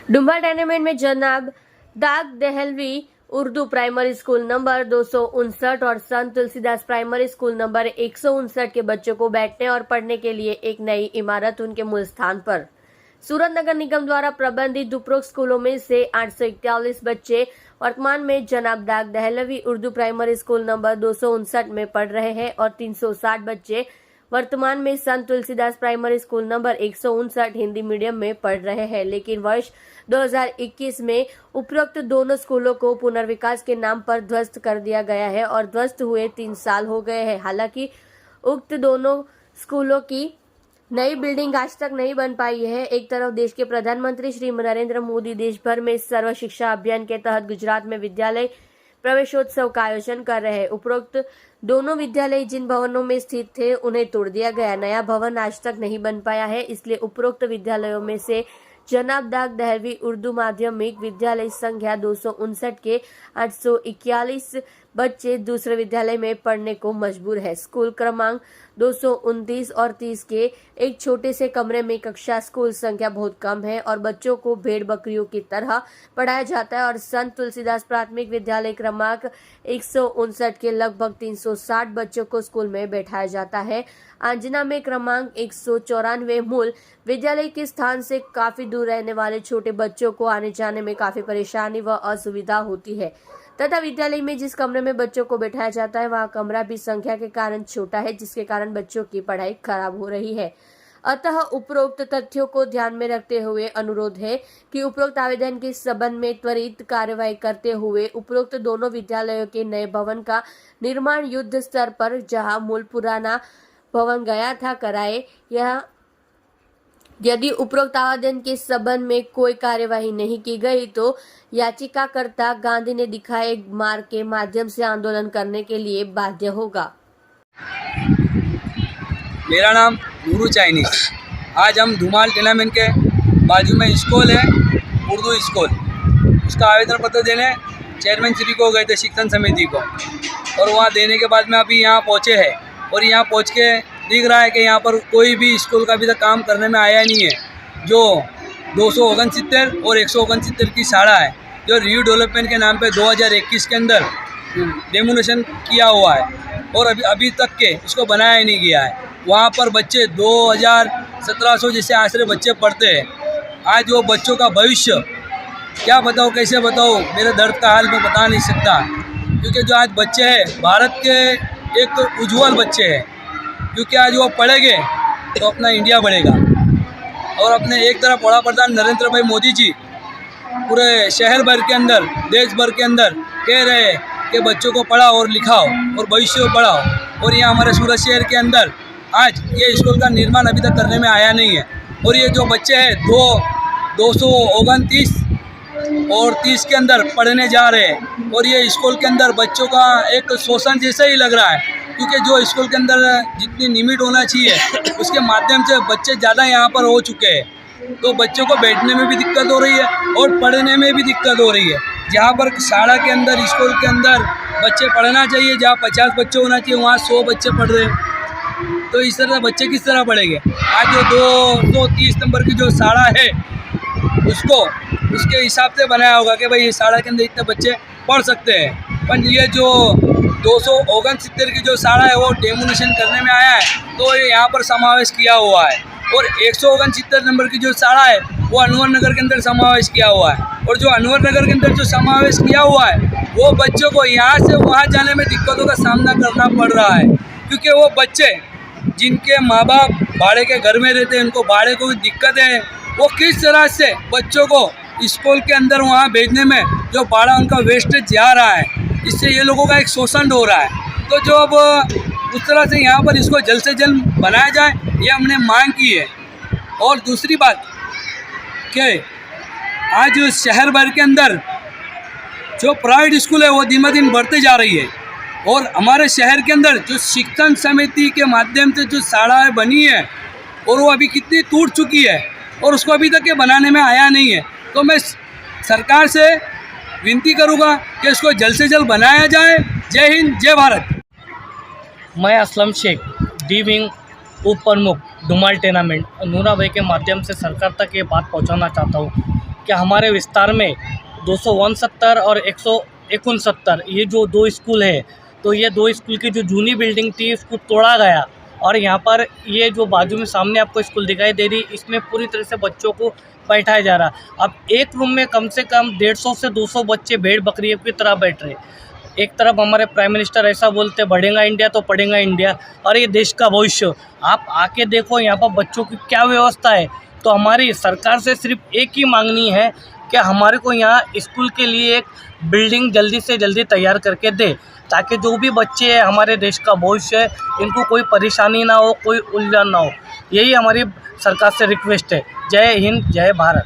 डुम्बा tournament में जनाब Dagh Dehlvi Urdu primary school number 259 और संत तुलसीदास प्राइमरी स्कूल नंबर 159 के बच्चों को बैठने और पढ़ने के लिए एक नई इमारत उनके मूल स्थान पर सूरत नगर निगम द्वारा प्रबंधित उपरोक्त स्कूलों में से 841 बच्चे वर्तमान में जनाब Dagh Dehlvi Urdu primary school number 259 में पढ़ रहे हैं और 360 बच्चे वर्तमान में संत Tulsidas primary school number 159 Hindi medium में पढ़ रहे हैं। लेकिन वर्ष 2021 में उपरोक्त दोनों स्कूलों को पुनर्विकास के नाम पर ध्वस्त कर दिया गया है और ध्वस्त हुए 3 साल हो गए हैं। हालांकि उक्त दोनों स्कूलों की नई बिल्डिंग आज तक नहीं बन पाई है। एक तरफ देश के प्रधानमंत्री श्री नरेंद्र मोदी देश भर में सर्व शिक्षा अभियान के तहत गुजरात में विद्यालय प्रवेशोत्सव का आयोजन कर रहे हैं। उपरोक्त दोनों विद्यालय जिन भवनों में स्थित थे उन्हें तोड़ दिया गया। नया भवन आज तक नहीं बन पाया है, इसलिए उपरोक्त विद्यालयों में से जनाब दाग दहलवी उर्दू माध्यमिक विद्यालय संख्या 259 के 841 बच्चे दूसरे विद्यालय में पढ़ने को मजबूर है। स्कूल क्रमांक 229 और 30 के एक छोटे से कमरे में कक्षा स्कूल संख्या बहुत कम है और बच्चों को भेड़ बकरियों की तरह पढ़ाया जाता है और संत तुलसीदास प्राथमिक विद्यालय क्रमांक 159 के लगभग 360 बच्चों को स्कूल में बैठाया जाता है। आंजना में क्रमांक 194 मूल विद्यालय के स्थान से काफी दूर रहने वाले छोटे बच्चों को आने जाने में काफी परेशानी व असुविधा होती है तथा विद्यालय में जिस कमरे में बच्चों को बैठाया जाता है वह कमरा भी संख्या के कारण छोटा है, जिसके कारण बच्चों की पढ़ाई खराब हो रही है। अतः उपरोक्त तथ्यों को ध्यान में रखते हुए अनुरोध है कि उपरोक्त आवेदन के संबंध में त्वरित कार्यवाही करते हुए उपरोक्त दोनों विद्यालयों के नए भवन का निर्माण युद्ध स्तर पर जहां मूल पुराना भवन गया था कराए। यह यदि उपरोक्त आवेदन के संबंध में कोई कार्यवाही नहीं की गई तो याचिकाकर्ता गांधी ने दिखाए मार्ग के माध्यम से आंदोलन करने के लिए बाध्य होगा। मेरा नाम नूरू चाइनीज। आज हम धुमाल टूर्नामेंट के बाजू में स्कूल है उर्दू स्कूल, उसका आवेदन पत्र देने चेयरमैन श्री को गए थे शिक्षण समिति को, और वहाँ देने के बाद में अभी यहाँ पहुँचे हैं और यहाँ पहुँच के दिख रहा है कि यहाँ पर कोई भी स्कूल का अभी तक काम करने में आया नहीं है। जो 269 और 169 की शाखा है जो रीडेवलपमेंट के नाम पे 2021 के अंदर डेमोलेशन किया हुआ है और अभी तक के उसको बनाया ही नहीं गया है। वहाँ पर बच्चे 2700 जैसे आश्रय बच्चे पढ़ते हैं। आज वो बच्चों का भविष्य क्या बताओ, कैसे बताओ, मेरे दर्द का हाल मैं बता नहीं सकता, क्योंकि जो आज बच्चे हैं भारत के एक उज्जवल बच्चे हैं, क्योंकि आज वो पढ़ेंगे तो अपना इंडिया बढ़ेगा। और अपने एक तरफ बड़ा प्रधान नरेंद्र भाई मोदी जी पूरे शहर भर के अंदर, देश भर के अंदर कह रहे हैं कि बच्चों को पढ़ाओ और लिखाओ और भविष्य को पढ़ाओ, और यहाँ हमारे सूरत शहर के अंदर आज ये स्कूल का निर्माण अभी तक करने में आया नहीं है। और ये जो बच्चे हैं 229 और 30 के अंदर पढ़ने जा रहे हैं, और ये स्कूल के अंदर बच्चों का एक शोषण जैसा ही लग रहा है, क्योंकि जो स्कूल के अंदर जितनी लिमिट होना चाहिए उसके माध्यम से बच्चे ज़्यादा यहाँ पर हो चुके हैं, तो बच्चों को बैठने में भी दिक्कत हो रही है और पढ़ने में भी दिक्कत हो रही है। जहाँ पर शाला के अंदर, स्कूल के अंदर बच्चे पढ़ना चाहिए, जहाँ 50 बच्चे होना चाहिए वहाँ 100 बच्चे पढ़ रहे हैं, तो इस तरह बच्चे किस तरह पढ़ेंगे। आज जो 230 नंबर की जो शाला है उसको उसके हिसाब से बनाया होगा कि भाई ये शाला के अंदर इतने बच्चे पढ़ सकते हैं, पर ये जो 269 की जो शाला है वो डेमोलेशन करने में आया है, तो ये यहाँ पर समावेश किया हुआ है। और 169 नंबर की जो शाला है वो अनवर नगर के अंदर समावेश किया हुआ है, और जो अनवर नगर के अंदर जो समावेश किया हुआ है वो बच्चों को यहाँ से वहाँ जाने में दिक्कतों का सामना करना पड़ रहा है, क्योंकि वो बच्चे जिनके माँ बाप भाड़े के घर में रहते हैं, उनको भाड़े को भी दिक्कत है, वो किस तरह से बच्चों को स्कूल के अंदर वहाँ भेजने में जो भाड़ा उनका वेस्टेज जा रहा है, इससे ये लोगों का एक शोषण हो रहा है। तो जो अब उस तरह से यहाँ पर इसको जल्द से जल्द बनाया जाए, ये हमने मांग की है। और दूसरी बात कि आज शहर भर के अंदर जो प्राइवेट स्कूल है वो दिन ब दिन बढ़ते जा रही है, और हमारे शहर के अंदर जो शिक्षण समिति के माध्यम से जो शालाएँ बनी है और वो अभी कितनी टूट चुकी है और उसको अभी तक ये बनाने में आया नहीं है। तो मैं सरकार से विनती करूँगा कि इसको जल्द से जल्द बनाया जाए। जय हिंद, जय भारत। मैं असलम शेख, डी विंग उप प्रमुख धुमाल टूर्नामेंट, नूरा भाई के माध्यम से सरकार तक ये बात पहुंचाना चाहता हूं कि हमारे विस्तार में 269 और 169 ये जो दो स्कूल है, तो ये दो स्कूल की जो जूनी बिल्डिंग थी उसको तोड़ा गया और यहाँ पर ये जो बाजू में सामने आपको स्कूल दिखाई दे रही, इसमें पूरी तरह से बच्चों को बैठाया जा रहा। अब एक रूम में कम से कम 150 से 200 बच्चे भेड़ बकरियों की तरह बैठ रहे। एक तरफ हमारे प्राइम मिनिस्टर ऐसा बोलते बढ़ेगा इंडिया तो पढ़ेगा इंडिया, और ये देश का भविष्य। आप आके देखो यहाँ पर बच्चों की क्या व्यवस्था है। तो हमारी सरकार से सिर्फ एक ही मांगनी है कि हमारे को यहाँ स्कूल के लिए एक बिल्डिंग जल्दी से जल्दी तैयार करके दे, ताकि जो भी बच्चे हैं हमारे देश का भविष्य है, इनको कोई परेशानी ना हो, कोई उलझन ना हो। यही हमारी सरकार से रिक्वेस्ट है। जय हिंद, जय भारत।